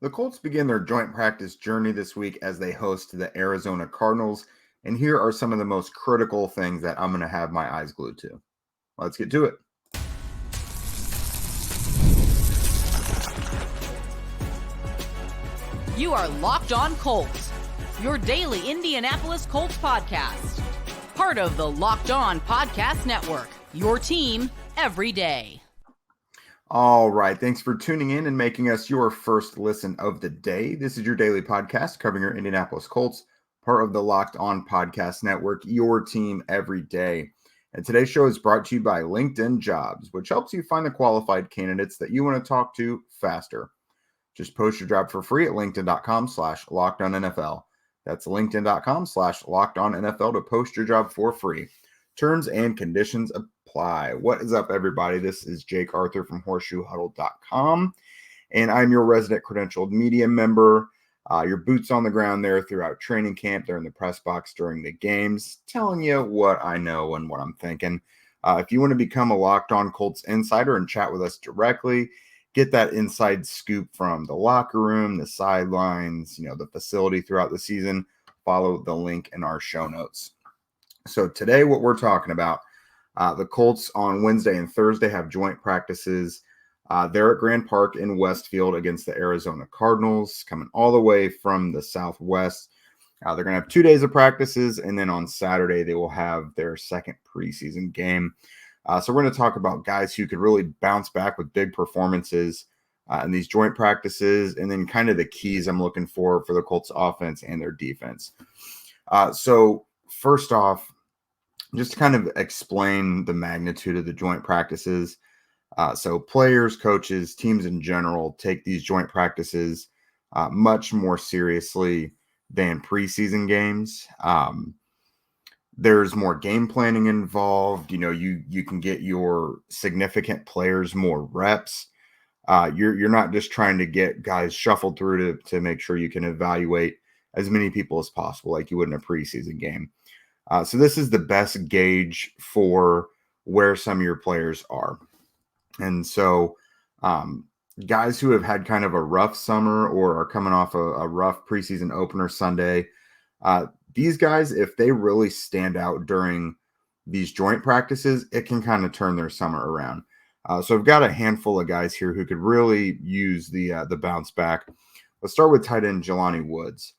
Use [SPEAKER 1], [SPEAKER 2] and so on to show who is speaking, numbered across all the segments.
[SPEAKER 1] The Colts begin their joint practice journey this week as they host the Arizona Cardinals, and here are some of the most critical things that I'm going to have my eyes glued to. Let's get to it.
[SPEAKER 2] You are Locked On Colts, your daily Indianapolis Colts podcast. Part of the Locked On Podcast Network, your team every day.
[SPEAKER 1] All right. Thanks for tuning in and making us your first listen of the day. This is your daily podcast covering your Indianapolis Colts, part of the Locked On Podcast Network, your team every day. And today's show is brought to you by LinkedIn Jobs, which helps you find the qualified candidates that you want to talk to faster. Just post your job for free at linkedin.com/lockedonnfl. That's linkedin.com/lockedonnfl to post your job for free. Terms and conditions apply. What is up, everybody? This is Jake Arthur from horseshoehuddle.com, and I'm your resident credentialed media member. Your boots on the ground there throughout training camp. They're in the press box during the games, telling you what I know and what I'm thinking. If you want to become a Locked On Colts insider and chat with us directly, get that inside scoop from the locker room, the sidelines, the facility throughout the season, follow the link in our show notes. So today what we're talking about, the Colts on Wednesday and Thursday have joint practices. They're at Grand Park in Westfield against the Arizona Cardinals, coming all the way from the Southwest. They're going to have 2 days of practices, and then on Saturday they will have their second preseason game. So we're going to talk about guys who could really bounce back with big performances in these joint practices, and then kind of the keys I'm looking for the Colts offense and their defense. So first off, just to kind of explain the magnitude of the joint practices. So players, coaches, teams in general take these joint practices much more seriously than preseason games. There's more game planning involved. You can get your significant players more reps. You're not just trying to get guys shuffled through to make sure you can evaluate as many people as possible like you would in a preseason game. So this is the best gauge for where some of your players are. And so guys who have had kind of a rough summer or are coming off a rough preseason opener Sunday, these guys, if they really stand out during these joint practices, it can kind of turn their summer around. So I've got a handful of guys here who could really use the bounce back. Let's start with tight end Gelani Woods.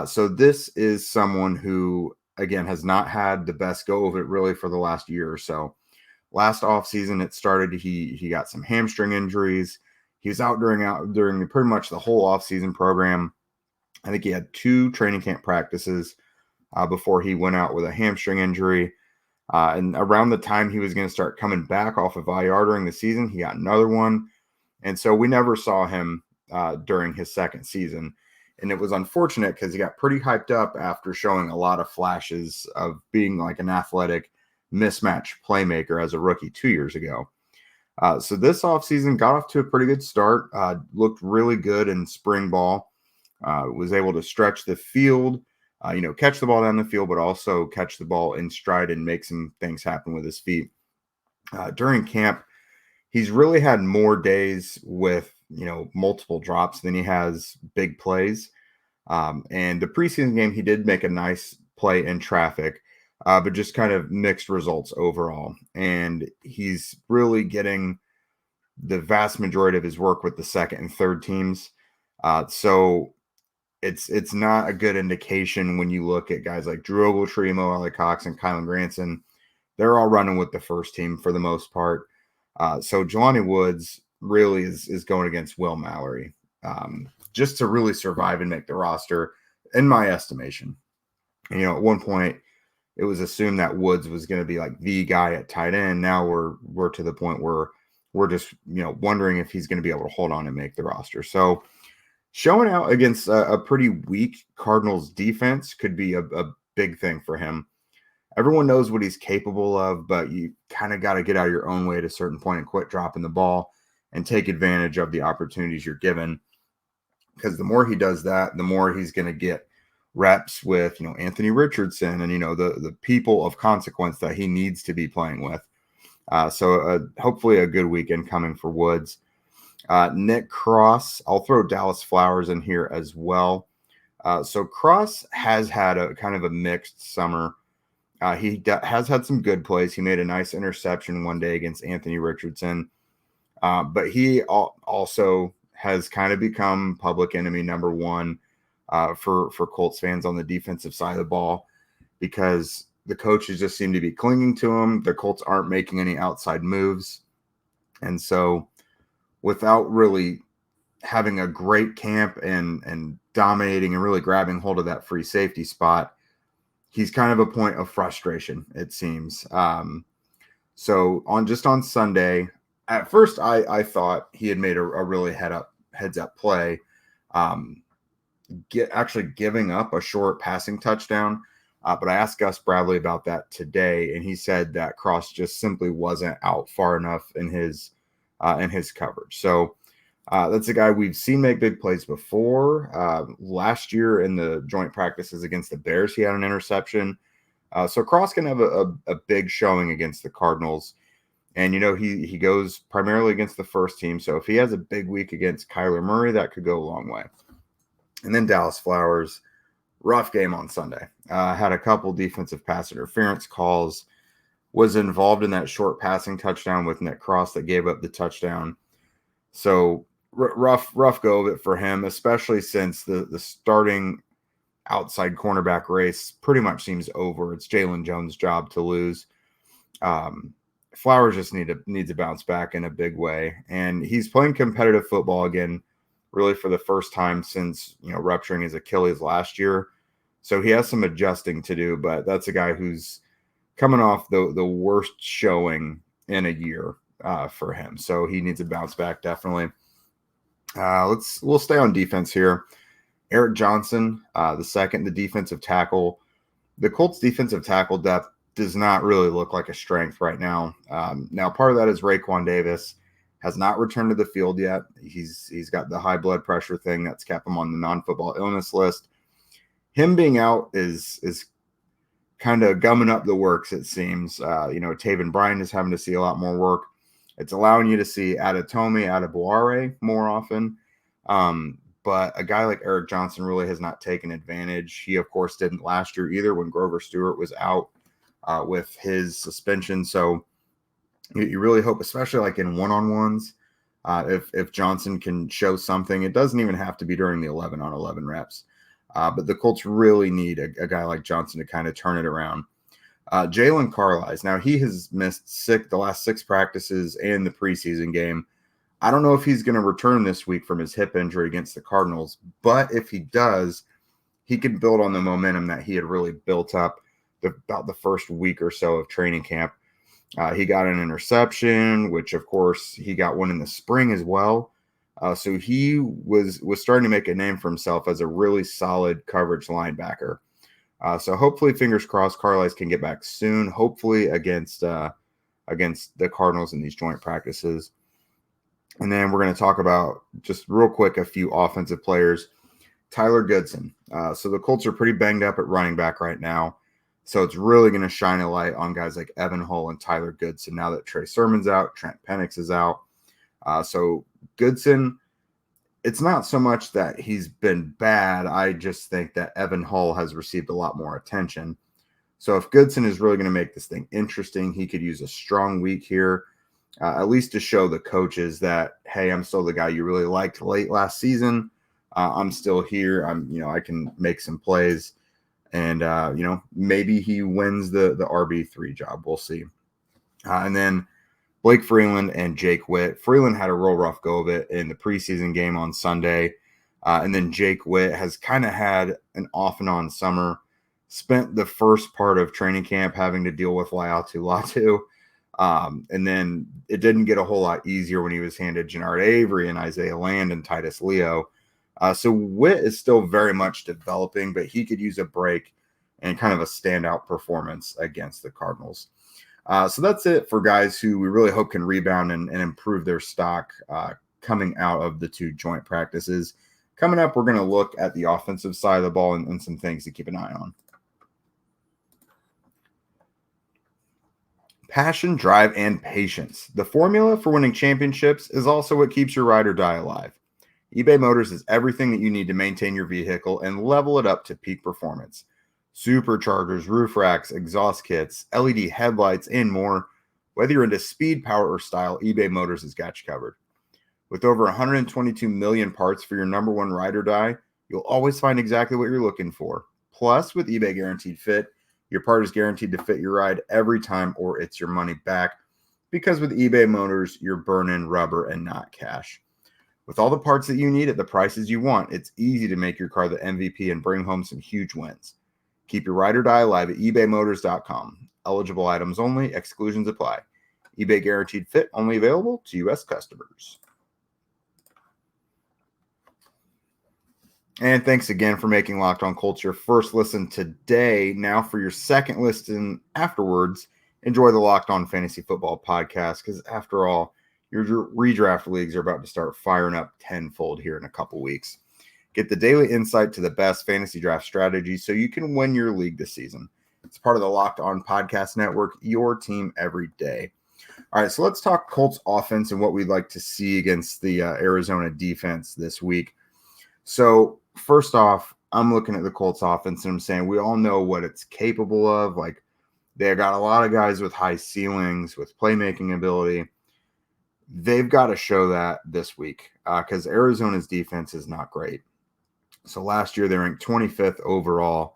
[SPEAKER 1] So this is someone who, again, has not had the best go of it really for the last year or so. Last offseason, it started, he got some hamstring injuries. He was out during pretty much the whole offseason program. I think he had 2 training camp practices before he went out with a hamstring injury. And around the time he was going to start coming back off of IR during the season, he got another one. And so we never saw him during his second season. And it was unfortunate because he got pretty hyped up after showing a lot of flashes of being like an athletic mismatch playmaker as a rookie 2 years ago. So this offseason got off to a pretty good start, looked really good in spring ball, was able to stretch the field, catch the ball down the field, but also catch the ball in stride and make some things happen with his feet. During camp, he's really had more days with multiple drops than he has big plays. And the preseason game, he did make a nice play in traffic, but just kind of mixed results overall. And he's really getting the vast majority of his work with the second and third teams. So it's not a good indication when you look at guys like Drew Ogletree, Mo Ali Cox, and Kylan Granson. They're all running with the first team for the most part. So Gelani Woods really is going against Will Mallory just to really survive and make the roster, in my estimation. At one point, it was assumed that Woods was going to be like the guy at tight end. Now we're to the point where we're just wondering if he's going to be able to hold on and make the roster. So showing out against a pretty weak Cardinals defense could be a big thing for him. Everyone knows what he's capable of, but you kind of got to get out of your own way at a certain point and quit dropping the ball and take advantage of the opportunities you're given. Because the more he does that, the more he's going to get reps with, Anthony Richardson and, the people of consequence that he needs to be playing with. So hopefully a good weekend coming for Woods. Nick Cross, I'll throw Dallas Flowers in here as well. So Cross has had a kind of a mixed summer. He has had some good plays. He made a nice interception one day against Anthony Richardson. But he also has kind of become public enemy number one for Colts fans on the defensive side of the ball, because the coaches just seem to be clinging to him. The Colts aren't making any outside moves. And so without really having a great camp and dominating and really grabbing hold of that free safety spot, he's kind of a point of frustration, it seems. So on Sunday, at first I thought he had made a really heads up play, actually giving up a short passing touchdown. But I asked Gus Bradley about that today, and he said that Cross just simply wasn't out far enough in his coverage. So that's a guy we've seen make big plays before. Last year in the joint practices against the Bears, he had an interception. So Cross can have a big showing against the Cardinals. And, he goes primarily against the first team. So if he has a big week against Kyler Murray, that could go a long way. And then Dallas Flowers, rough game on Sunday. Had a couple defensive pass interference calls, was involved in that short passing touchdown with Nick Cross that gave up the touchdown. So rough go of it for him, especially since the starting outside cornerback race pretty much seems over. It's Jalen Jones' job to lose. Flowers just needs to bounce back in a big way, and he's playing competitive football again, really for the first time since rupturing his Achilles last year. So he has some adjusting to do, but that's a guy who's coming off the worst showing in a year for him. So he needs to bounce back definitely. We'll stay on defense here. Eric Johnson, the defensive tackle. The Colts defensive tackle depth does not really look like a strength right now. Now, part of that is Raekwon Davis has not returned to the field yet. He's got the high blood pressure thing that's kept him on the non-football illness list. Him being out is kind of gumming up the works, it seems. Taven Bryan is having to see a lot more work. It's allowing you to see Adetomi, Adebawore more often. But a guy like Eric Johnson really has not taken advantage. He, of course, didn't last year either when Grover Stewart was out with his suspension. So you really hope, especially like in one-on-ones, if Johnson can show something. It doesn't even have to be during the 11-on-11 reps. But the Colts really need a guy like Johnson to kind of turn it around. Jalen Carlisle. Now, he has missed the last 6 practices and the preseason game. I don't know if he's going to return this week from his hip injury against the Cardinals, but if he does, he can build on the momentum that he had really built up about the first week or so of training camp. He got an interception, which, of course, he got one in the spring as well. So he was starting to make a name for himself as a really solid coverage linebacker. So hopefully, fingers crossed, Carlisle can get back soon, hopefully against the Cardinals in these joint practices. And then we're going to talk about, just real quick, a few offensive players. Tyler Goodson. So the Colts are pretty banged up at running back right now. So it's really going to shine a light on guys like Evan Hull and Tyler Goodson now that Trey Sermon's out, Trent Penix is out. So Goodson, it's not so much that he's been bad. I just think that Evan Hull has received a lot more attention. So if Goodson is really going to make this thing interesting, he could use a strong week here, at least to show the coaches that, hey, I'm still the guy you really liked late last season. I'm still here. I can make some plays, and maybe he wins the RB3 job. We'll see. And then Blake Freeland and Jake Witt. Freeland had a real rough go of it in the preseason game on Sunday. And then Jake Witt has kind of had an off and on summer, spent the first part of training camp having to deal with Laiatu Latu. And then it didn't get a whole lot easier when he was handed Jannard Avery and Isaiah Land and Titus Leo. So Witt is still very much developing, but he could use a break and kind of a standout performance against the Cardinals. So that's it for guys who we really hope can rebound and improve their stock coming out of the 2 joint practices. Coming up, we're going to look at the offensive side of the ball and some things to keep an eye on. Passion, drive, and patience. The formula for winning championships is also what keeps your ride or die alive. eBay Motors is everything that you need to maintain your vehicle and level it up to peak performance. Superchargers, roof racks, exhaust kits, LED headlights, and more. Whether you're into speed, power, or style, eBay Motors has got you covered. With over 122 million parts for your number one ride or die, you'll always find exactly what you're looking for. Plus, with eBay Guaranteed Fit, your part is guaranteed to fit your ride every time or it's your money back. Because with eBay Motors, you're burning rubber and not cash. With all the parts that you need at the prices you want, it's easy to make your car the MVP and bring home some huge wins. Keep your ride or die alive at ebaymotors.com. Eligible items only. Exclusions apply. eBay Guaranteed Fit only available to U.S. customers. And thanks again for making Locked On Colts your first listen today. Now for your second listen afterwards, enjoy the Locked On Fantasy Football podcast because after all, your redraft leagues are about to start firing up tenfold here in a couple weeks. Get the daily insight to the best fantasy draft strategies so you can win your league this season. It's part of the Locked On Podcast Network, your team every day. All right, so let's talk Colts offense and what we'd like to see against the Arizona defense this week. So first off, I'm looking at the Colts offense and I'm saying we all know what it's capable of. Like, they got a lot of guys with high ceilings, with playmaking ability. They've got to show that this week because Arizona's defense is not great. So last year they ranked 25th overall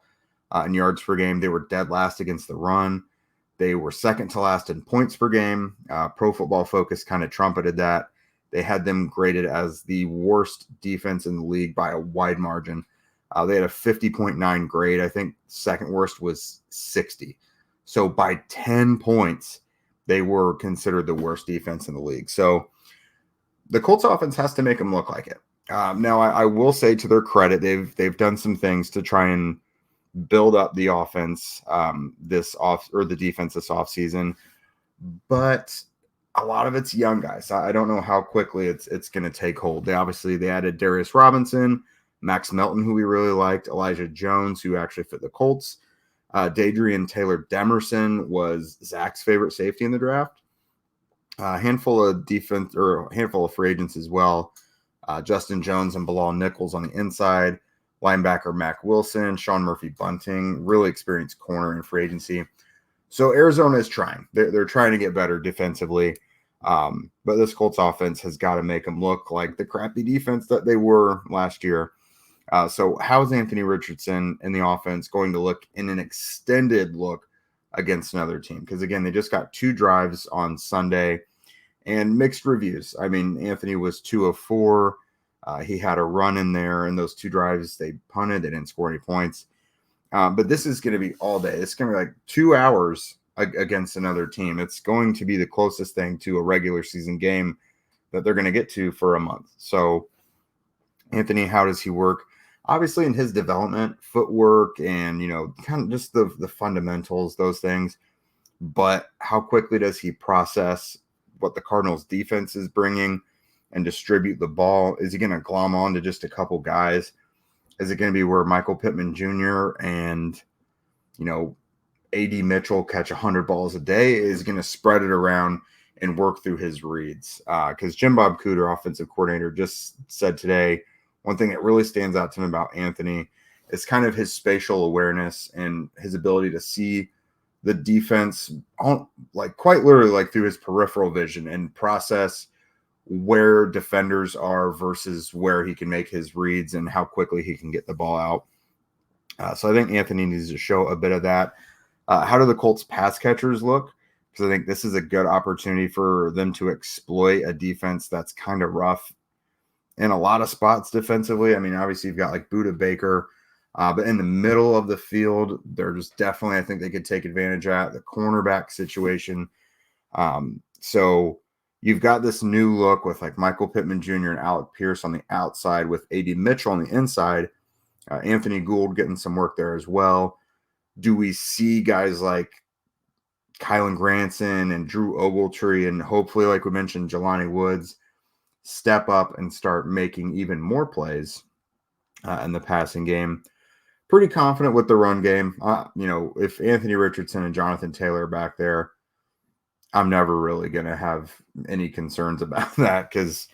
[SPEAKER 1] in yards per game. They were dead last against the run. They were second to last in points per game. Pro Football Focus kind of trumpeted that. They had them graded as the worst defense in the league by a wide margin. They had a 50.9 grade. I think second worst was 60. So by 10 points, they were considered the worst defense in the league. So the Colts offense has to make them look like it. Now, I will say to their credit, they've done some things to try and build up the offense the defense this offseason, but a lot of it's young guys. I don't know how quickly it's going to take hold. They added Darius Robinson, Max Melton, who we really liked, Elijah Jones, who actually fit the Colts. Dadrian Taylor Demerson was Zach's favorite safety in the draft. A handful of free agents as well. Justin Jones and Bilal Nichols on the inside. Linebacker Mac Wilson, Sean Murphy-Bunting, really experienced corner in free agency. So Arizona is trying. They're trying to get better defensively. But this Colts offense has got to make them look like the crappy defense that they were last year. So how is Anthony Richardson in the offense going to look in an extended look against another team? Because, again, they just got 2 drives on Sunday and mixed reviews. I mean, Anthony was 2 of 4. He had a run in there, and those 2 drives, they punted. They didn't score any points. But this is going to be all day. It's going to be like 2 hours against another team. It's going to be the closest thing to a regular season game that they're going to get to for a month. So, Anthony, how does he work? Obviously, in his development, footwork, and, kind of just the fundamentals, those things. But how quickly does he process what the Cardinals defense is bringing and distribute the ball? Is he going to glom on to just a couple guys? Is it going to be where Michael Pittman Jr. and, A.D. Mitchell catch 100 balls a day? Is going to spread it around and work through his reads? Because Jim Bob Cooter, offensive coordinator, just said today, one thing that really stands out to him about Anthony is kind of his spatial awareness and his ability to see the defense quite literally through his peripheral vision and process where defenders are versus where he can make his reads and how quickly he can get the ball out. So I think Anthony needs to show a bit of that. How do the Colts pass catchers look? Because I think this is a good opportunity for them to exploit a defense that's kind of rough in a lot of spots defensively. I mean, obviously you've got like Budda Baker, but in the middle of the field, there's definitely, I think they could take advantage of the cornerback situation. So you've got this new look with like Michael Pittman Jr. and Alec Pierce on the outside with A.D. Mitchell on the inside. Anthony Gould getting some work there as well. Do we see guys like Kylan Granson and Drew Ogletree and hopefully, like we mentioned, Gelani Woods step up and start making even more plays in the passing game? Pretty confident with the run game. If Anthony Richardson and Jonathan Taylor are back there, I'm never really going to have any concerns about that, because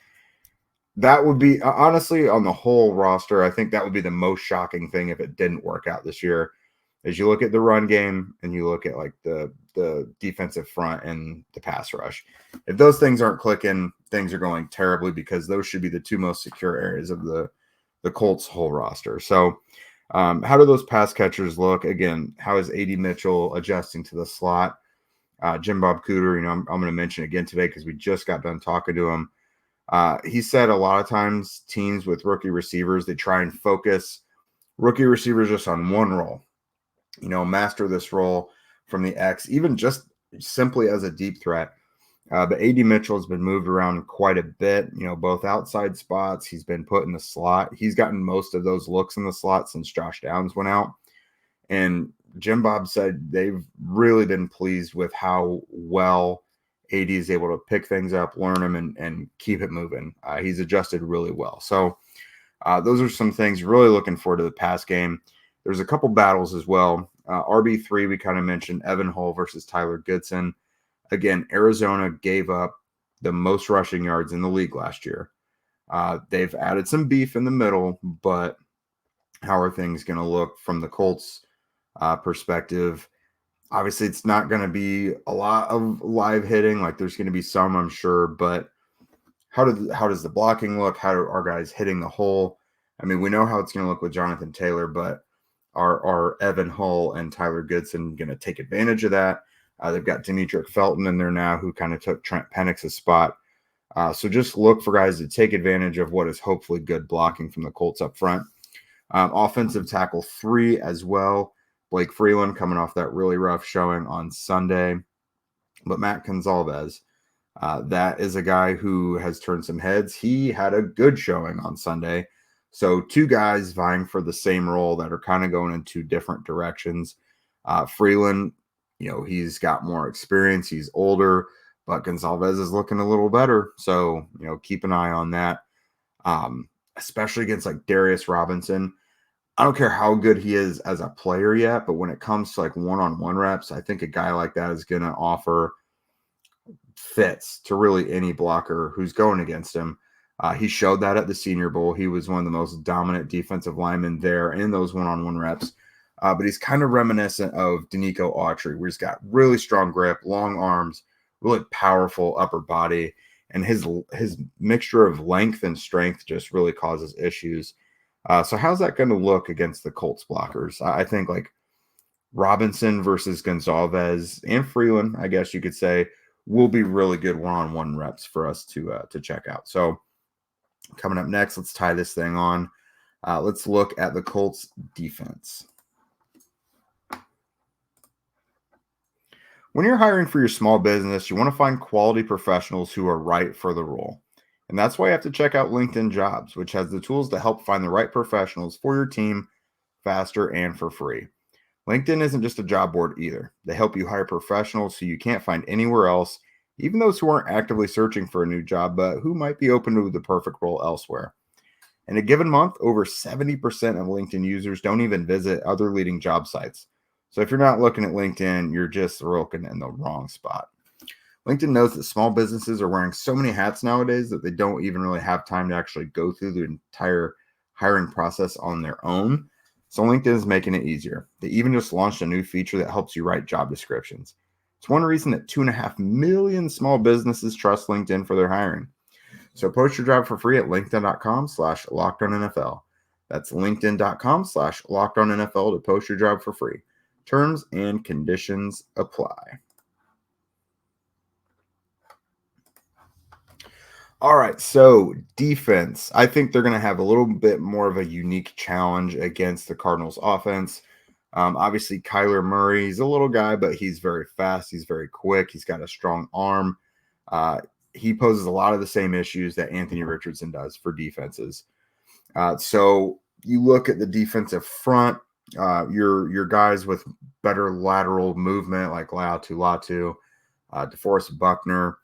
[SPEAKER 1] that would be, honestly, on the whole roster, I think that would be the most shocking thing if it didn't work out this year. As you look at the run game and you look at like the defensive front and the pass rush, if those things aren't clicking, things are going terribly, because those should be the two most secure areas of the Colts' whole roster. So how do those pass catchers look? Again, how is A.D. Mitchell adjusting to the slot? Jim Bob Cooter, I'm going to mention again today because we just got done talking to him. He said a lot of times teams with rookie receivers, they try and focus rookie receivers just on one role. Master this role from the X, even just simply as a deep threat. But A.D. Mitchell has been moved around quite a bit, both outside spots. He's been put in the slot. He's gotten most of those looks in the slot since Josh Downs went out. And Jim Bob said they've really been pleased with how well AD is able to pick things up, learn them, and keep it moving. He's adjusted really well. So those are some things really looking forward to the pass game. There's a couple battles as well. RB3, we kind of mentioned Evan Hull versus Tyler Goodson. Again, Arizona gave up the most rushing yards in the league last year. They've added some beef in the middle, but how are things going to look from the Colts perspective? Obviously, it's not going to be a lot of live hitting. Like, there's going to be some, I'm sure, but how does the blocking look? How are guys hitting the hole? I mean, we know how it's going to look with Jonathan Taylor, but are Evan Hull and Tyler Goodson going to take advantage of that? They've got Demetric Felton in there now, who kind of took Trent Penix's spot. So just look for guys to take advantage of what is hopefully good blocking from the Colts up front. Offensive tackle 3 as well. Blake Freeland coming off that really rough showing on Sunday. But Matt Gonzalez, that is a guy who has turned some heads. He had a good showing on Sunday. So 2 guys vying for the same role that are kind of going in 2 different directions. Freeland, he's got more experience. He's older, but Gonzalez is looking a little better. So, keep an eye on that, especially against like Darius Robinson. I don't care how good he is as a player yet, but when it comes to like one-on-one reps, I think a guy like that is going to offer fits to really any blocker who's going against him. He showed that at the Senior Bowl. He was one of the most dominant defensive linemen there in those one-on-one reps. But he's kind of reminiscent of Danico Autry, where he's got really strong grip, long arms, really powerful upper body, and his mixture of length and strength just really causes issues. So how's that going to look against the Colts blockers? I think like Robinson versus Gonzalez and Freeland, I guess you could say, will be really good one-on-one reps for us to check out. So coming up next, let's tie this thing on. Let's look at the Colts defense. When you're hiring for your small business, you want to find quality professionals who are right for the role. And that's why you have to check out LinkedIn Jobs, which has the tools to help find the right professionals for your team faster and for free. LinkedIn isn't just a job board either. They help you hire professionals who you can't find anywhere else, even those who aren't actively searching for a new job, but who might be open to the perfect role elsewhere. In a given month, over 70% of LinkedIn users don't even visit other leading job sites. So if you're not looking at LinkedIn, you're just looking in the wrong spot. LinkedIn knows that small businesses are wearing so many hats nowadays that they don't even really have time to actually go through the entire hiring process on their own. So LinkedIn is making it easier. They even just launched a new feature that helps you write job descriptions. It's one reason that 2.5 million small businesses trust LinkedIn for their hiring. So post your job for free at linkedin.com/LockedOnNFL. That's linkedin.com/LockedOnNFL to post your job for free. Terms and conditions apply. All right, so defense. I think they're going to have a little bit more of a unique challenge against the Cardinals offense. Obviously, Kyler Murray, he's a little guy, but he's very fast. He's very quick. He's got a strong arm. He poses a lot of the same issues that Anthony Richardson does for defenses. So you look at the defensive front, your guys with better lateral movement like Latu, DeForest Buckner,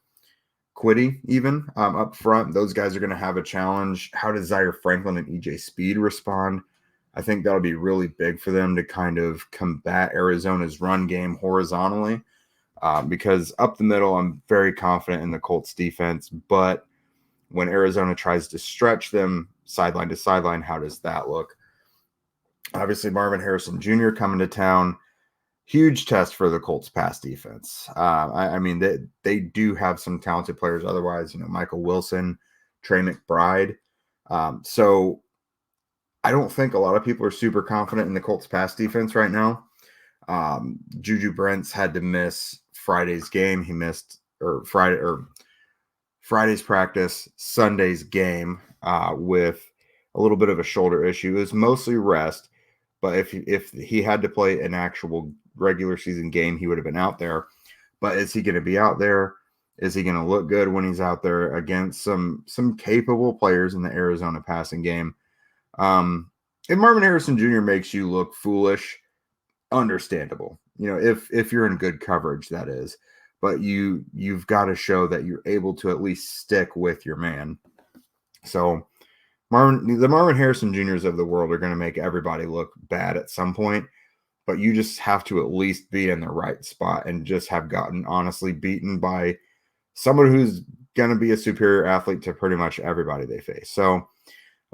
[SPEAKER 1] Quiddy even up front. Those guys are going to have a challenge. How does Zaire Franklin and EJ Speed respond? I think that'll be really big for them to kind of combat Arizona's run game horizontally. because up the middle, I'm very confident in the Colts defense. But when Arizona tries to stretch them sideline to sideline, how does that look? Obviously, Marvin Harrison Jr. coming to town. Huge test for the Colts pass defense. I mean, they do have some talented players. Otherwise, Michael Wilson, Trey McBride. So I don't think a lot of people are super confident in the Colts pass defense right now. Juju Brents had to miss Friday's game. He missed Friday's practice, Sunday's game with a little bit of a shoulder issue. It was mostly rest, but if he had to play an actual regular season game, he would have been out there. But is he going to be out there? Is he going to look good when he's out there against some capable players in the Arizona passing game? If Marvin Harrison Jr. makes you look foolish, understandable. If you're in good coverage, that is. But you've got to show that you're able to at least stick with your man. So the Marvin Harrison Jr.'s of the world are going to make everybody look bad at some point, but you just have to at least be in the right spot and just have gotten honestly beaten by someone who's going to be a superior athlete to pretty much everybody they face. So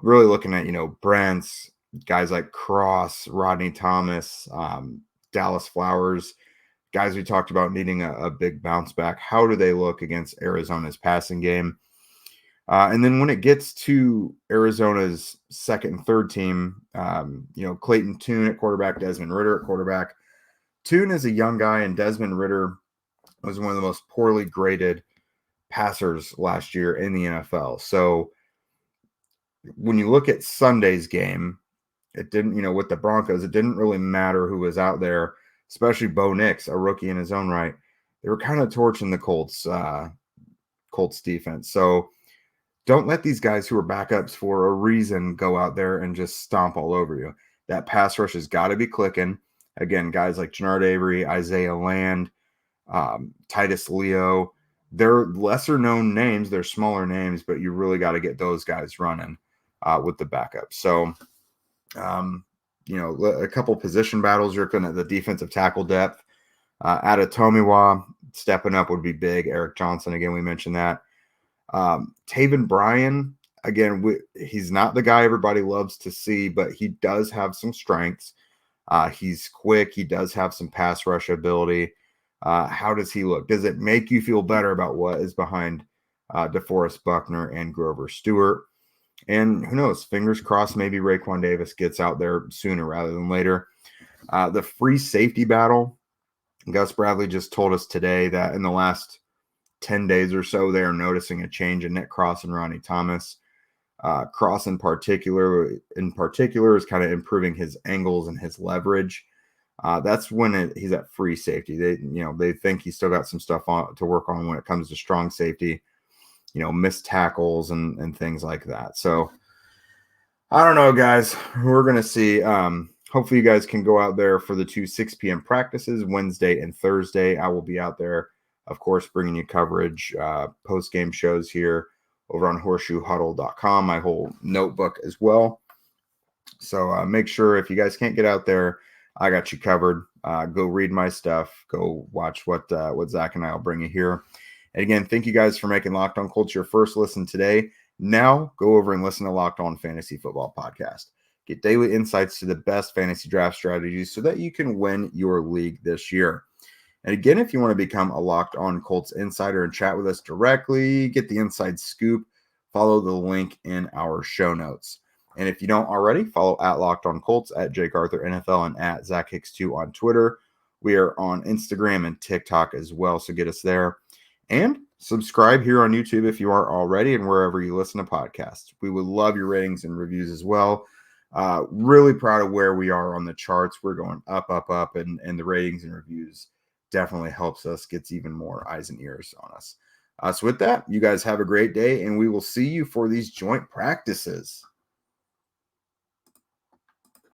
[SPEAKER 1] really looking at, Brents, guys like Cross, Rodney Thomas, Dallas Flowers, guys we talked about needing a big bounce back. How do they look against Arizona's passing game? And then when it gets to Arizona's second and third team, Clayton Tune at quarterback, Desmond Ridder at quarterback. Tune is a young guy, and Desmond Ridder was one of the most poorly graded passers last year in the NFL. So when you look at Sunday's game, it didn't, with the Broncos, it didn't really matter who was out there, especially Bo Nix, a rookie in his own right. They were kind of torching the Colts defense. So don't let these guys who are backups for a reason go out there and just stomp all over you. That pass rush has got to be clicking. Again, guys like Jannard Avery, Isaiah Land, Titus Leo, they're lesser known names. They're smaller names, but you really got to get those guys running with the backups. So, a couple position battles. You're looking at the defensive tackle depth. Adetomiwa stepping up would be big. Eric Johnson, again, we mentioned that. Taven Bryan, again, he's not the guy everybody loves to see, but he does have some strengths. He's quick. He does have some pass rush ability. How does he look? Does it make you feel better about what is behind DeForest Buckner and Grover Stewart? And who knows? Fingers crossed, maybe Raekwon Davis gets out there sooner rather than later. The free safety battle. Gus Bradley just told us today that in the last 10 days or so, they are noticing a change in Nick Cross and Ronnie Thomas. Cross in particular is kind of improving his angles and his leverage. That's when he's at free safety. They think he's still got some stuff to work on when it comes to strong safety, missed tackles and things like that. So I don't know, guys. We're going to see. Hopefully you guys can go out there for the 2 6 p.m. practices, Wednesday and Thursday. I will be out there, of course, bringing you coverage, post-game shows here over on horseshoehuddle.com, my whole notebook as well. So make sure if you guys can't get out there, I got you covered. Go read my stuff. Go watch what Zach and I will bring you here. And again, thank you guys for making Locked On Colts your first listen today. Now go over and listen to Locked On Fantasy Football Podcast. Get daily insights to the best fantasy draft strategies so that you can win your league this year. And again, if you want to become a Locked On Colts insider and chat with us directly, get the inside scoop, follow the link in our show notes. And if you don't already, follow at Locked On Colts, at Jake Arthur NFL, and at Zach Hicks 2 on Twitter. We are on Instagram and TikTok as well, so get us there. And subscribe here on YouTube if you aren't already, and wherever you listen to podcasts. We would love your ratings and reviews as well. Really proud of where we are on the charts. We're going up, and the ratings and reviews definitely helps us, gets even more eyes and ears on us. So with that, you guys have a great day, and we will see you for these joint practices.